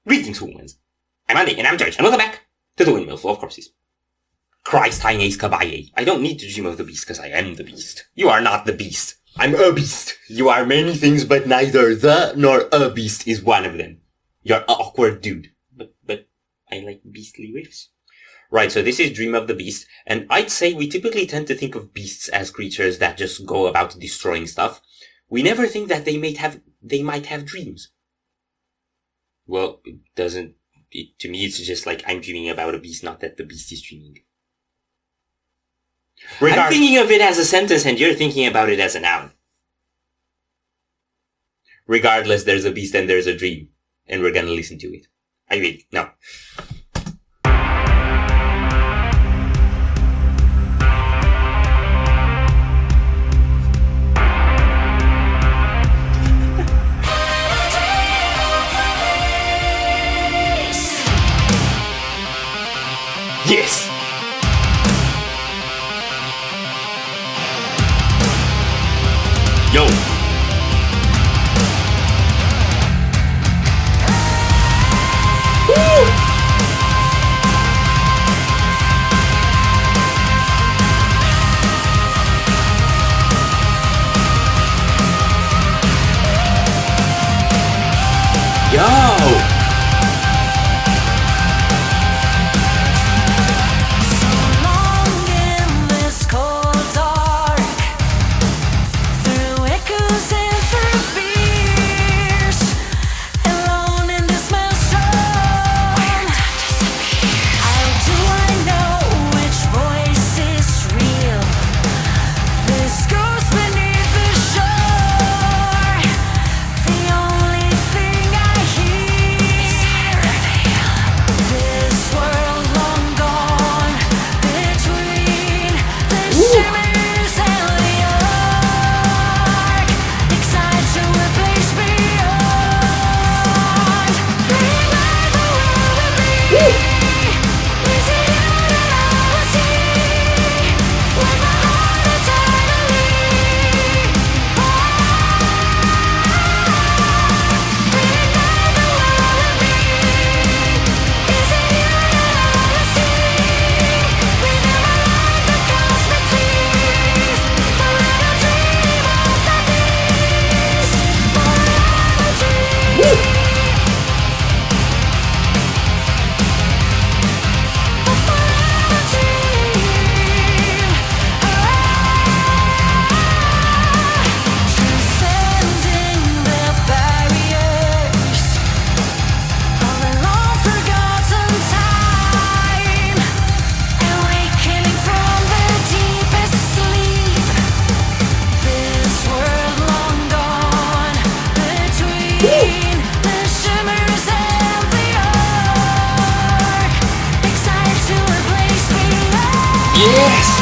Greetings, humans. I'm Andy, and I'm George, and welcome back to the Windmill full of corpses. Christ, Haines Kabaye. I don't need to dream of the beast, because I am the beast. You are not the beast. I'm a beast. You are many things, but neither the nor a beast is one of them. You're an awkward dude. But I like beastly riffs. Right, so this is Dream of the Beast, and I'd say we typically tend to think of beasts as creatures that just go about destroying stuff. We never think that they might have dreams. Well, to me it's just like I'm dreaming about a beast, not that the beast is dreaming. I'm thinking of it as a sentence and you're thinking about it as a noun. Regardless, there's a beast and there's a dream, and we're gonna listen to it. Are you ready? No. Yes! Yo! Woo! Yo! Yes!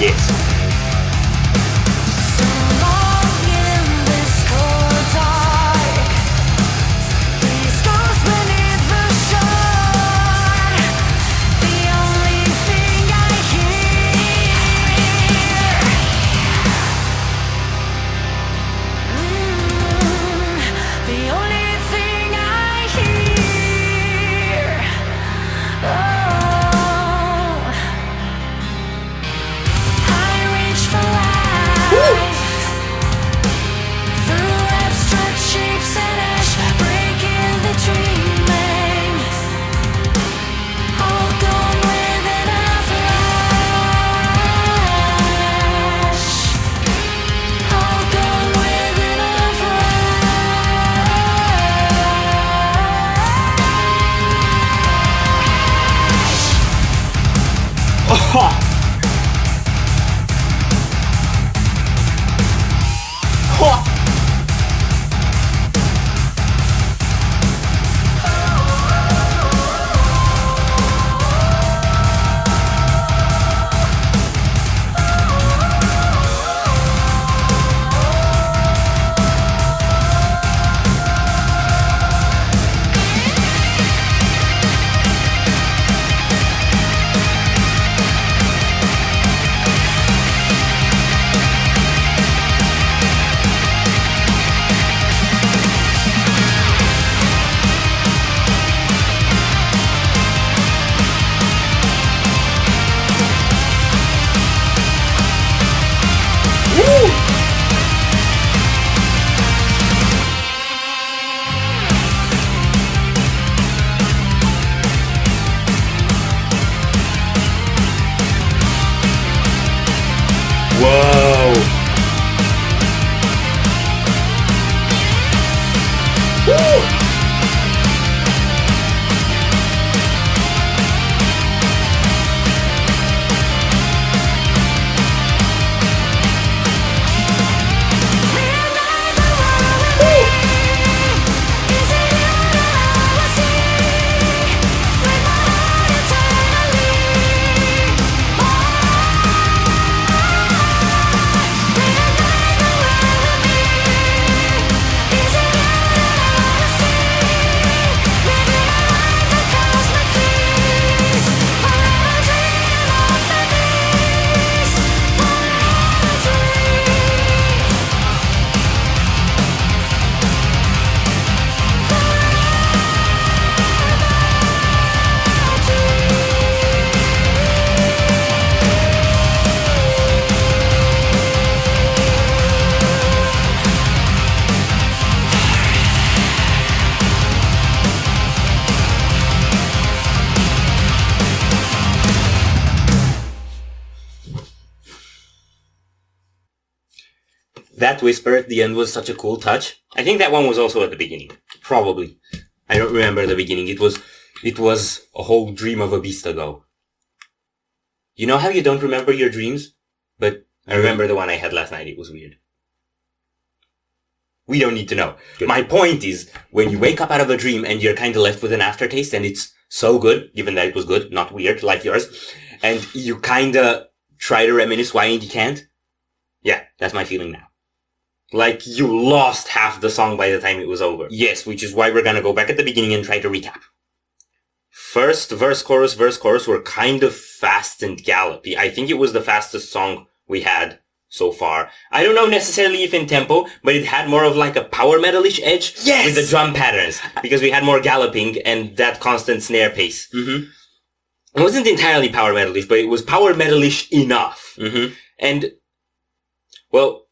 Yes. I Whoa! Woo! That whisper at the end was such a cool touch. I think that one was also at the beginning. Probably. I don't remember the beginning. It was a whole dream of a beast ago. You know how you don't remember your dreams? But I remember the one I had last night. It was weird. We don't need to know. Good. My point is, when you wake up out of a dream and you're kind of left with an aftertaste and it's so good, given that it was good, not weird, like yours, and you kind of try to reminisce why and you can't. Yeah, that's my feeling now. Like, you lost half the song by the time it was over. Yes, which is why we're gonna go back at the beginning and try to recap. First, verse, chorus were kind of fast and gallopy. I think it was the fastest song we had so far. I don't know necessarily if in tempo, but it had more of like a power metal-ish edge. Yes! With the drum patterns. Because we had more galloping and that constant snare pace. Mm-hmm. It wasn't entirely power metal-ish, but it was power metal-ish enough. Mm-hmm. And, well,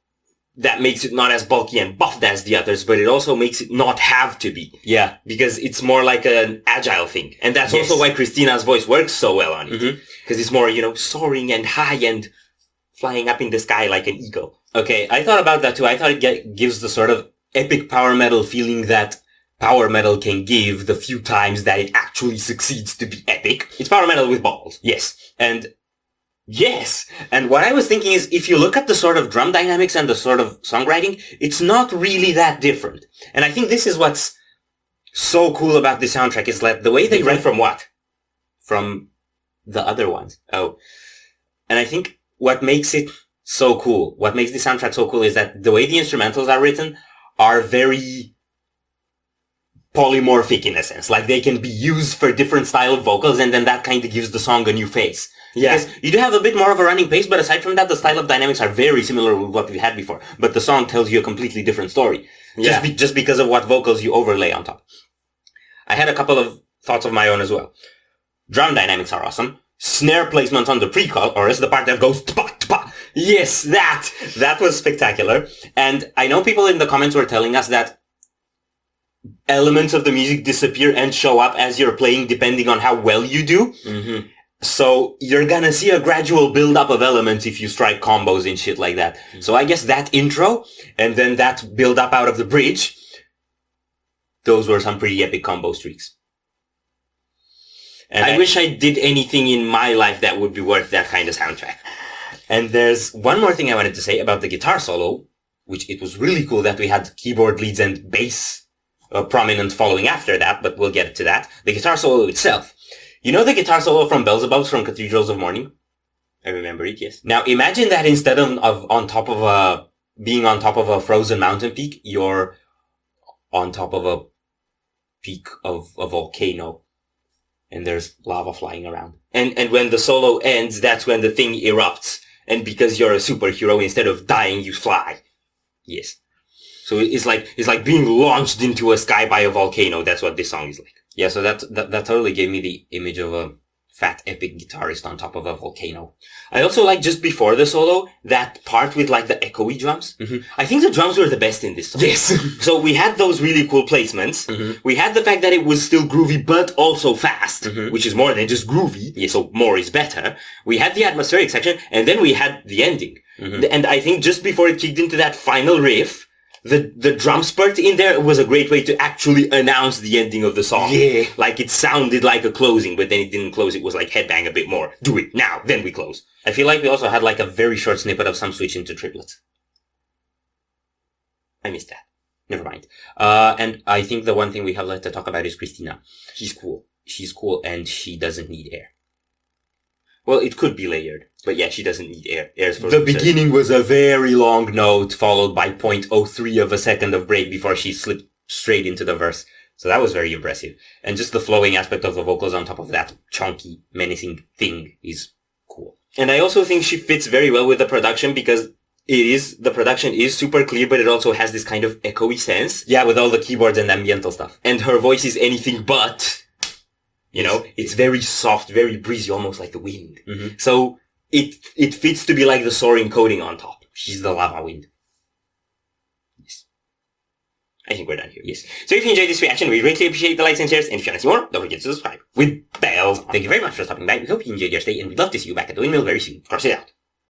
that makes it not as bulky and buffed as the others, but it also makes it not have to be. Yeah. Because it's more like an agile thing. And that's also why Cristina's voice works so well on it. Because it's more, soaring and high and flying up in the sky like an eagle. Okay, I thought about that too. I thought it gives the sort of epic power metal feeling that power metal can give the few times that it actually succeeds to be epic. It's power metal with balls. Yes. And what I was thinking is, if you look at the sort of drum dynamics and the sort of songwriting, it's not really that different. And I think this is what's so cool about this soundtrack, is that the way they write from what? From the other ones. Oh. And I think what makes it so cool, what makes the soundtrack so cool, is that the way the instrumentals are written are very polymorphic in a sense. Like, they can be used for different style of vocals, and then that kind of gives the song a new face. Yeah. Because you do have a bit more of a running pace, but aside from that, the style of dynamics are very similar with what we had before. But the song tells you a completely different story. Yeah. Just because of what vocals you overlay on top. I had a couple of thoughts of my own as well. Drum dynamics are awesome. Snare placements on the pre-chorus, the part that goes tpa, tpa. Yes, that was spectacular. And I know people in the comments were telling us that elements of the music disappear and show up as you're playing depending on how well you do. Mm-hmm. So you're gonna see a gradual build-up of elements if you strike combos and shit like that. Mm-hmm. So I guess that intro, and then that build-up out of the bridge, those were some pretty epic combo streaks. And I wish I did anything in my life that would be worth that kind of soundtrack. And there's one more thing I wanted to say about the guitar solo, which it was really cool that we had keyboard leads and bass prominent following after that, but we'll get to that. The guitar solo itself. You know the guitar solo from Beelzebub's from Cathedrals of Morning? I remember it, yes. Now imagine that instead of on top of being on top of a frozen mountain peak, you're on top of a peak of a volcano. And there's lava flying around. And when the solo ends, that's when the thing erupts. And because you're a superhero, instead of dying, you fly. Yes. So it's like being launched into a sky by a volcano. That's what this song is like. Yeah, so that totally gave me the image of a fat epic guitarist on top of a volcano. I also like just before the solo, that part with like the echoey drums. Mm-hmm. I think the drums were the best in this song. Yes. So we had those really cool placements. Mm-hmm. We had the fact that it was still groovy, but also fast, mm-hmm. which is more than just groovy. Yeah, so more is better. We had the atmospheric section, and then we had the ending. Mm-hmm. And I think just before it kicked into that final riff, the drum spurt in there was a great way to actually announce the ending of the song. Yeah. Like it sounded like a closing, but then it didn't close. It was like headbang a bit more. Do it now, then we close. I feel like we also had like a very short snippet of some switch into triplets. I missed that. Never mind. And I think the one thing we have left to talk about is Cristina. She's cool. She's cool and she doesn't need air. Well, it could be layered, but yeah, she doesn't need air. Air's for the beginning was a very long note followed by 0.03 of a second of break before she slipped straight into the verse. So that was very impressive. And just the flowing aspect of the vocals on top of that chunky, menacing thing is cool. And I also think she fits very well with the production because the production is super clear, but it also has this kind of echoey sense. Yeah, with all the keyboards and ambiental stuff. And her voice is anything but... You know, it's very soft, very breezy, almost like the wind. Mm-hmm. So it fits to be like the soaring coating on top. She's the lava wind. Yes. I think we're done here. Yes. So if you enjoyed this reaction, we greatly appreciate the likes and shares. And if you want to see more, don't forget to subscribe with bells. Thank you very much for stopping by. We hope you enjoyed your stay and we'd love to see you back at the Windmill very soon. Cross it out.